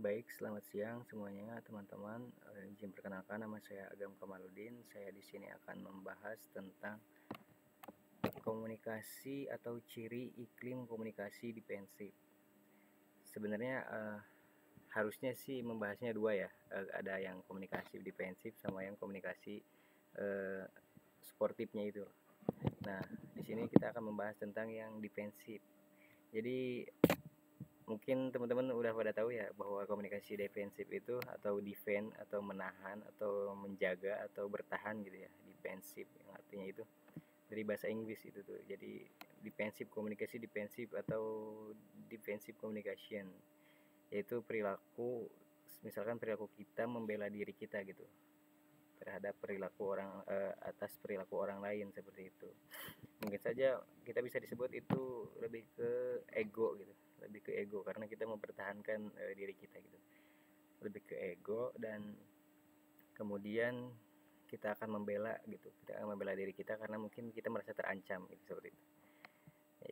Baik, selamat siang semuanya teman-teman. Izin perkenalkan, nama saya Agam Kamaludin. Saya di sini akan membahas tentang komunikasi atau ciri iklim komunikasi defensif. Sebenarnya harusnya sih membahasnya dua ya. Ada yang komunikasi defensif sama yang komunikasi eh, sportifnya itu. Nah, di sini kita akan membahas tentang yang defensif. Jadi mungkin teman-teman udah pada tahu ya bahwa komunikasi defensif itu atau defend atau menahan atau menjaga atau bertahan gitu ya. Defensif yang artinya itu dari bahasa Inggris itu tuh. Jadi defensif komunikasi defensif atau defensive communication, yaitu perilaku, misalkan perilaku kita membela diri kita gitu terhadap perilaku orang atas perilaku orang lain seperti itu. Mungkin saja kita bisa disebut itu lebih ke ego gitu, lebih ke ego karena kita mempertahankan diri kita gitu, lebih ke ego. Dan kemudian kita akan membela gitu, kita akan membela diri kita karena mungkin kita merasa terancam gitu, seperti itu.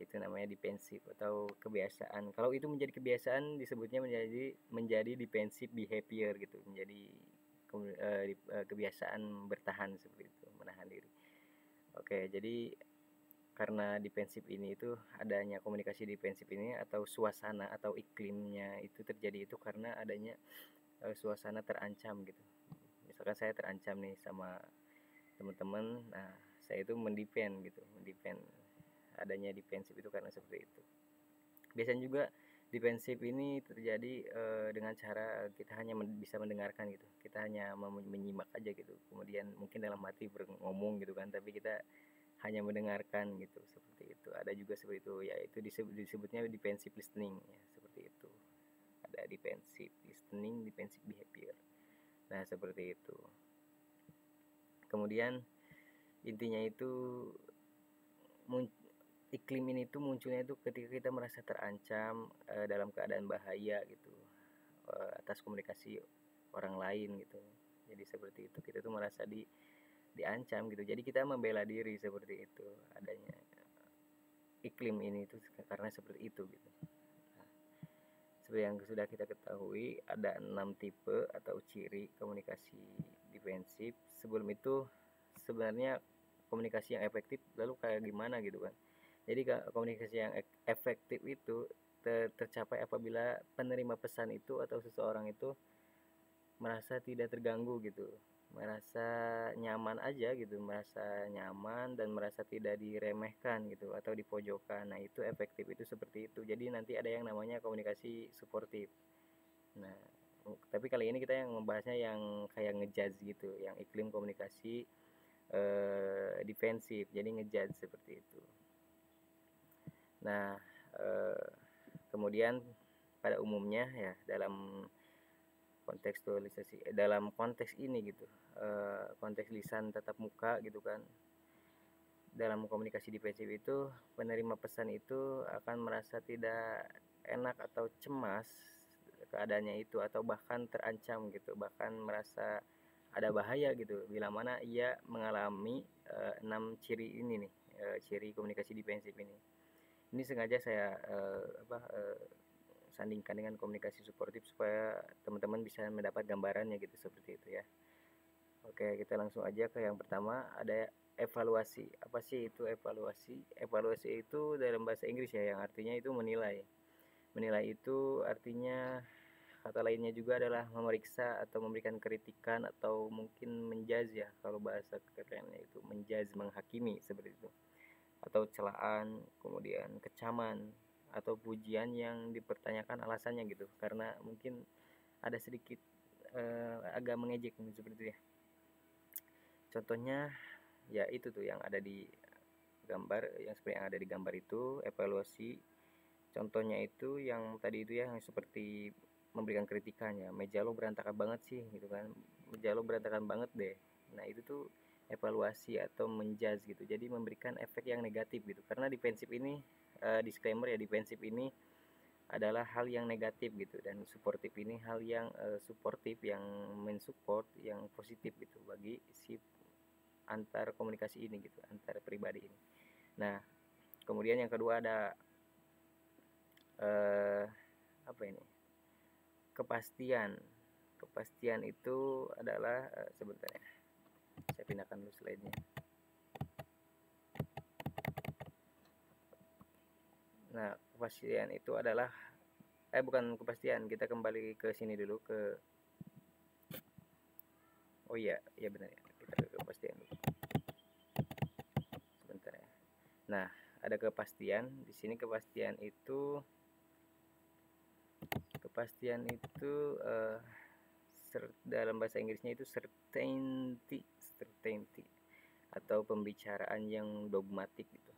Itu namanya defensif atau kebiasaan. Kalau itu menjadi kebiasaan disebutnya menjadi defensive behavior gitu, menjadi kebiasaan bertahan seperti itu, menahan diri. Oke, jadi karena defensif ini itu adanya komunikasi defensif ini atau suasana atau iklimnya itu terjadi itu karena adanya suasana terancam gitu. Misalkan saya terancam nih sama teman-teman, nah saya itu mendefend gitu, mendefend. Adanya defensif itu karena seperti itu. Biasanya juga defensif ini terjadi dengan cara kita hanya bisa mendengarkan gitu, kita hanya menyimak aja gitu, kemudian mungkin dalam hati ngomong gitu kan, tapi kita hanya mendengarkan gitu, seperti itu. Ada juga seperti itu, yaitu disebutnya defensive listening ya, seperti itu. Ada defensive listening, defensive behavior. Nah, seperti itu. Kemudian intinya itu iklim ini tuh munculnya itu ketika kita merasa terancam dalam keadaan bahaya gitu, atas komunikasi orang lain gitu. Jadi seperti itu, kita tuh merasa diancam gitu, jadi kita membela diri, seperti itu adanya iklim ini itu karena seperti itu gitu. Nah, seperti yang sudah kita ketahui ada 6 tipe atau ciri komunikasi defensif. Sebelum itu sebenarnya komunikasi yang efektif lalu kayak gimana gitu kan. Jadi komunikasi yang efektif itu tercapai apabila penerima pesan itu atau seseorang itu merasa tidak terganggu gitu, merasa nyaman aja gitu, merasa nyaman dan merasa tidak diremehkan gitu atau dipojokkan. Nah, itu efektif itu seperti itu. Jadi nanti ada yang namanya komunikasi suportif. Nah, tapi kali ini kita yang membahasnya yang kayak ngejudge gitu, yang iklim komunikasi defensif. Jadi ngejudge seperti itu. Nah, kemudian pada umumnya ya dalam kontekstualisasi dalam konteks ini gitu, konteks lisan tatap muka gitu kan, dalam komunikasi defensif itu penerima pesan itu akan merasa tidak enak atau cemas keadaannya itu, atau bahkan terancam gitu, bahkan merasa ada bahaya gitu bila mana ia mengalami 6 ciri ini nih, ciri komunikasi defensif ini. Ini sengaja saya sandingkan dengan komunikasi suportif supaya teman-teman bisa mendapat gambarannya gitu, seperti itu ya. Oke, kita langsung aja ke yang pertama, ada evaluasi. Apa sih itu evaluasi? Evaluasi itu dalam bahasa Inggris ya, yang artinya itu menilai. Menilai itu artinya, kata lainnya juga adalah memeriksa atau memberikan kritikan atau mungkin menjudge ya, kalau bahasa kerennya itu menjudge, menghakimi seperti itu. Atau celaan, kemudian kecaman atau pujian yang dipertanyakan alasannya gitu, karena mungkin ada sedikit agak mengejek seperti itu ya. Contohnya ya itu tuh yang ada di gambar, yang seperti yang ada di gambar itu evaluasi. Contohnya itu yang tadi itu ya, yang seperti memberikan kritikan ya, meja lo berantakan banget sih gitu kan, meja lo berantakan banget deh. Nah, itu tuh evaluasi atau menjudge gitu, jadi memberikan efek yang negatif gitu. Karena defensif ini disclaimer ya, defensif ini adalah hal yang negatif gitu, dan suportif ini hal yang suportif, yang mensupport, yang positif gitu bagi si antar komunikasi ini gitu, antar pribadi ini. Nah, kemudian yang kedua ada apa ini, kepastian. Kepastian itu adalah sebentar ya, saya pindahkan dulu slide-nya. Nah, kepastian itu adalah bukan kepastian, kita kembali ke sini dulu ke oh iya benar ya, kita ke kepastian dulu. Sebentar ya. Nah, ada kepastian di sini. Kepastian itu dalam bahasa Inggrisnya itu certainty atau pembicaraan yang dogmatik gitu.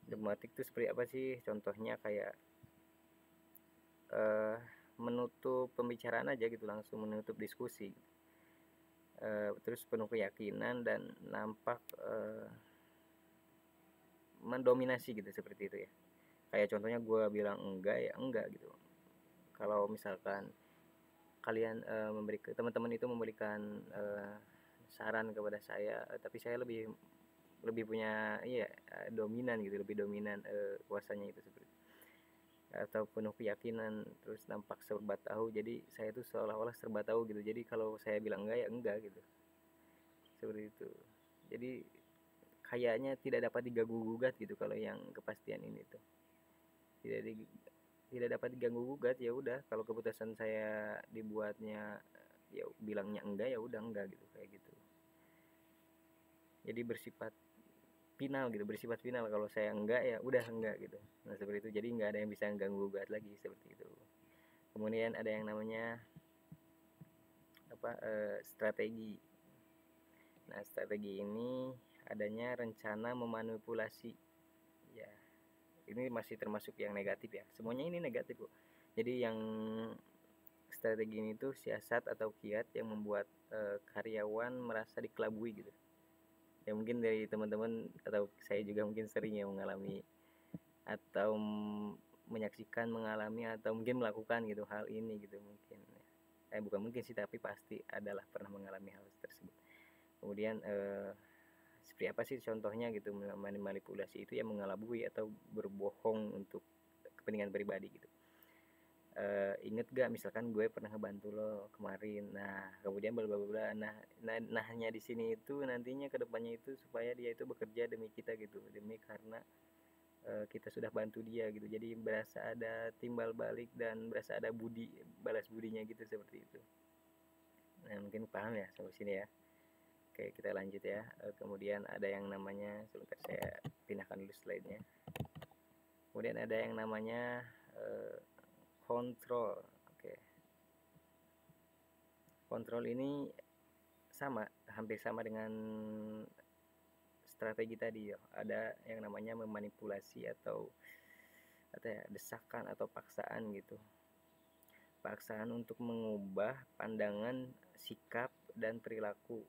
Dogmatik itu seperti apa sih? Contohnya kayak menutup pembicaraan aja gitu, langsung menutup diskusi. Terus penuh keyakinan dan nampak mendominasi gitu, seperti itu ya. Kayak contohnya gue bilang enggak ya enggak gitu. Kalau misalkan kalian teman-teman itu memberikan saran kepada saya, tapi saya lebih punya dominan gitu, lebih dominan kuasanya itu, seperti atau penuh keyakinan, terus nampak serba tahu, jadi saya tuh seolah-olah serba tahu gitu. Jadi kalau saya bilang enggak ya enggak gitu, seperti itu. Jadi kayaknya tidak dapat diganggu gugat gitu. Kalau yang kepastian ini tuh tidak dapat diganggu gugat, ya udah, kalau keputusan saya dibuatnya ya bilangnya enggak ya udah enggak gitu, kayak gitu. Jadi bersifat final, kalau saya enggak ya udah enggak gitu. Nah, seperti itu. Jadi nggak ada yang bisa ganggu gugat lagi, seperti itu. Kemudian ada yang namanya strategi. Nah, strategi ini adanya rencana memanipulasi ya. Ini masih termasuk yang negatif ya, semuanya ini negatif kok. Jadi yang strategi ini tuh siasat atau kiat yang membuat karyawan merasa dikelabui gitu. Ya mungkin dari teman-teman atau saya juga mungkin sering ya mengalami atau menyaksikan, mengalami, atau mungkin melakukan gitu hal ini gitu. Mungkin bukan mungkin sih, tapi pasti adalah pernah mengalami hal tersebut. Kemudian seperti apa sih contohnya gitu? Manipulasi itu ya mengelabui atau berbohong untuk kepentingan pribadi gitu. Inget gak misalkan gue pernah ngebantu lo kemarin, nah kemudian bla bla bla. Nahnya di sini itu nantinya kedepannya itu supaya dia itu bekerja demi kita gitu, demi karena kita sudah bantu dia gitu. Jadi berasa ada timbal balik dan berasa ada balas budinya gitu, seperti itu. Nah, mungkin paham ya sampai sini ya. Oke, kita lanjut ya. Kemudian ada yang namanya, sebentar saya pindahkan dulu slide-nya. Kemudian ada yang namanya kontrol. Oke. Kontrol ini hampir sama dengan strategi tadi ya. Ada yang namanya memanipulasi atau desakan atau paksaan gitu. Paksaan untuk mengubah pandangan, sikap, dan perilaku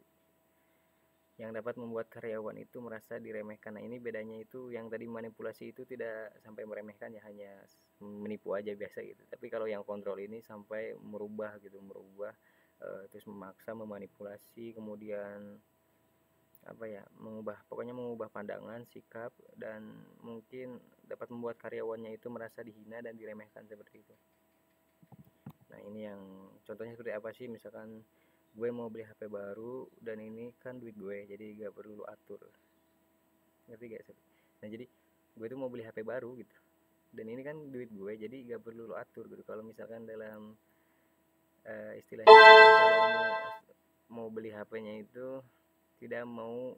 yang dapat membuat karyawan itu merasa diremehkan. Nah, ini bedanya itu, yang tadi manipulasi itu tidak sampai meremehkan ya, hanya menipu aja biasa gitu. Tapi kalau yang kontrol ini sampai merubah gitu, terus memaksa, memanipulasi, kemudian pokoknya mengubah pandangan, sikap, dan mungkin dapat membuat karyawannya itu merasa dihina dan diremehkan, seperti itu. Nah, ini yang contohnya seperti apa sih? Misalkan gue mau beli HP baru dan ini kan duit gue, jadi gak perlu lu atur, ngerti gak sih? Nah, jadi gue tuh mau beli HP baru gitu, dan ini kan duit gue, jadi gak perlu lu atur gitu. Kalau misalkan dalam istilahnya kalau mau beli HP-nya itu tidak mau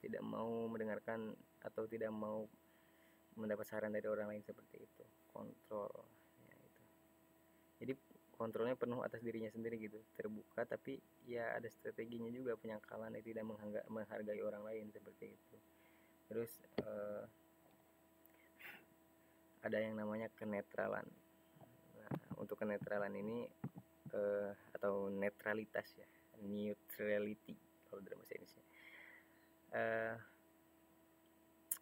tidak mau mendengarkan atau tidak mau mendapat saran dari orang lain, seperti itu. Kontrol ya, itu. Jadi kontrolnya penuh atas dirinya sendiri gitu, terbuka, tapi ya ada strateginya juga, penyangkalan yang tidak menghargai orang lain, seperti itu. Terus ada yang namanya kenetralan. Nah, untuk kenetralan ini atau netralitas ya, neutrality kalau dalam bahasa Indonesia.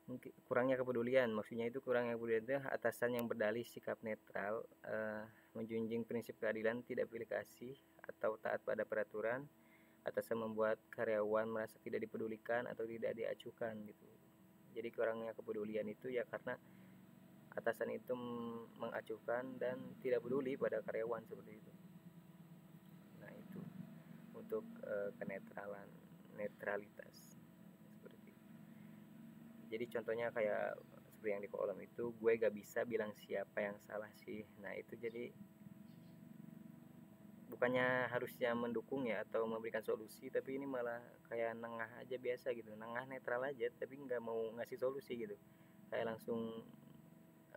Mungkin kurangnya kepedulian, maksudnya itu kurangnya kepedulian itu atasan yang berdalih sikap netral, menjunjung prinsip keadilan, tidak pilih kasih atau taat pada peraturan. Atasan membuat karyawan merasa tidak dipedulikan atau tidak diacuhkan gitu. Jadi kurangnya kepedulian itu ya karena atasan itu mengacuhkan dan tidak peduli pada karyawan seperti itu. Nah itu untuk netralitas seperti itu. Jadi contohnya kayak seperti yang di kolom itu, gue gak bisa bilang siapa yang salah sih. Nah itu jadi bukannya harusnya mendukung ya atau memberikan solusi, tapi ini malah kayak nengah aja biasa gitu, nengah netral aja, tapi nggak mau ngasih solusi gitu. Kayak langsung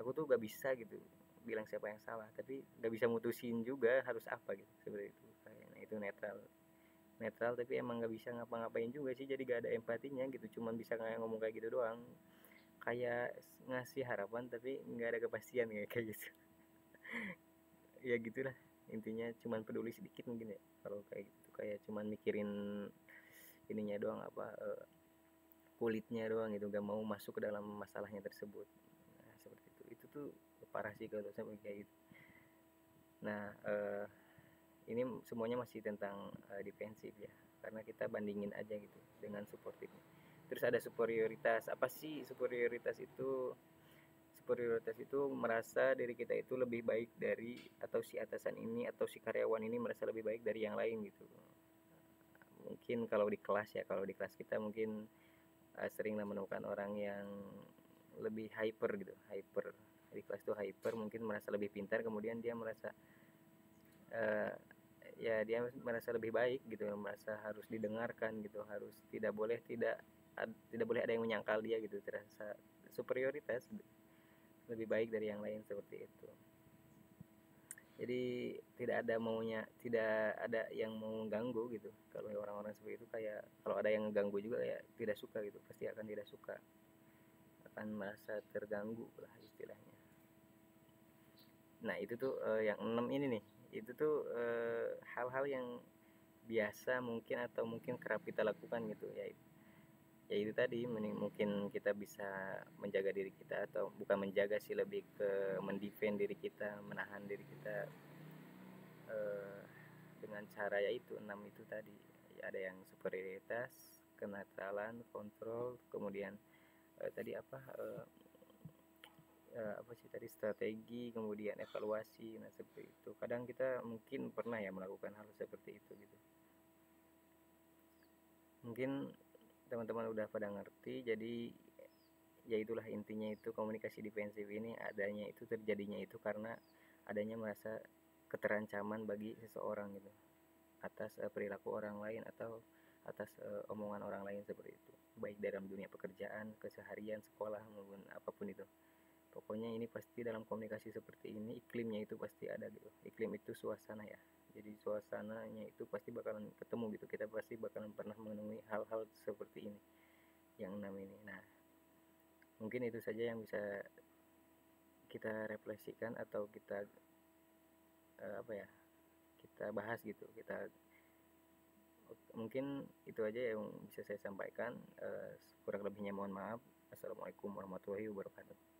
aku tuh gak bisa gitu bilang siapa yang salah, tapi gak bisa mutusin juga harus apa gitu seperti itu. Kayak nah, itu netral, netral tapi emang nggak bisa ngapa-ngapain juga sih, jadi gak ada empatinya gitu, cuman bisa kayak ngomong kayak gitu doang, kayak ngasih harapan tapi nggak ada kepastian kayak gitu. Ya gitulah intinya, cuman peduli sedikit mungkin ya kalau kayak gitu, kayak cuman mikirin ininya doang, apa kulitnya doang gitu, gak mau masuk ke dalam masalahnya tersebut. Nah seperti itu tuh parah sih kalau sampai kayak gitu. Nah ini semuanya masih tentang defensif ya, karena kita bandingin aja gitu dengan supportifnya. Terus ada superioritas. Apa sih superioritas itu? Superioritas itu merasa diri kita itu lebih baik dari, atau si atasan ini atau si karyawan ini merasa lebih baik dari yang lain gitu. Mungkin kalau di kelas ya, kalau di kelas kita mungkin seringlah menemukan orang yang lebih hyper gitu, hyper di kelas itu hyper, mungkin merasa lebih pintar, kemudian dia merasa uh, ya dia merasa lebih baik gitu, merasa harus didengarkan gitu, harus tidak boleh ada yang menyangkal dia gitu, terasa superioritas, lebih baik dari yang lain seperti itu. Jadi tidak ada yang mau mengganggu gitu. Kalau orang-orang seperti itu, kayak kalau ada yang mengganggu juga ya tidak suka gitu, pasti akan tidak suka, akan merasa terganggu lah istilahnya. Nah itu tuh yang 6 ini nih, itu tuh hal-hal yang biasa mungkin atau mungkin kerap kita lakukan gitu ya. Ya itu tadi, mungkin kita bisa menjaga diri kita, atau bukan menjaga sih, lebih ke mendefend diri kita, menahan diri kita dengan cara yaitu 6 itu tadi ya. Ada yang superioritas, kenetralan, kontrol, kemudian tadi apa sih tadi, strategi, kemudian evaluasi. Nah seperti itu, kadang kita mungkin pernah ya melakukan hal seperti itu gitu. Mungkin teman-teman udah pada ngerti. Jadi ya itulah intinya, itu komunikasi defensif ini adanya itu, terjadinya itu karena adanya merasa keterancaman bagi seseorang gitu, atas perilaku orang lain atau atas omongan orang lain seperti itu, baik dalam dunia pekerjaan, keseharian, sekolah, maupun apapun itu. Pokoknya ini pasti dalam komunikasi seperti ini, iklimnya itu pasti ada gitu. Iklim itu suasana ya, jadi suasananya itu pasti bakalan ketemu gitu, kita pasti bakalan pernah menemui hal-hal seperti ini, yang 6 ini. Nah mungkin itu saja yang bisa kita refleksikan atau kita apa ya, kita bahas gitu. Mungkin itu aja yang bisa saya sampaikan. Kurang lebihnya mohon maaf. Assalamualaikum warahmatullahi wabarakatuh.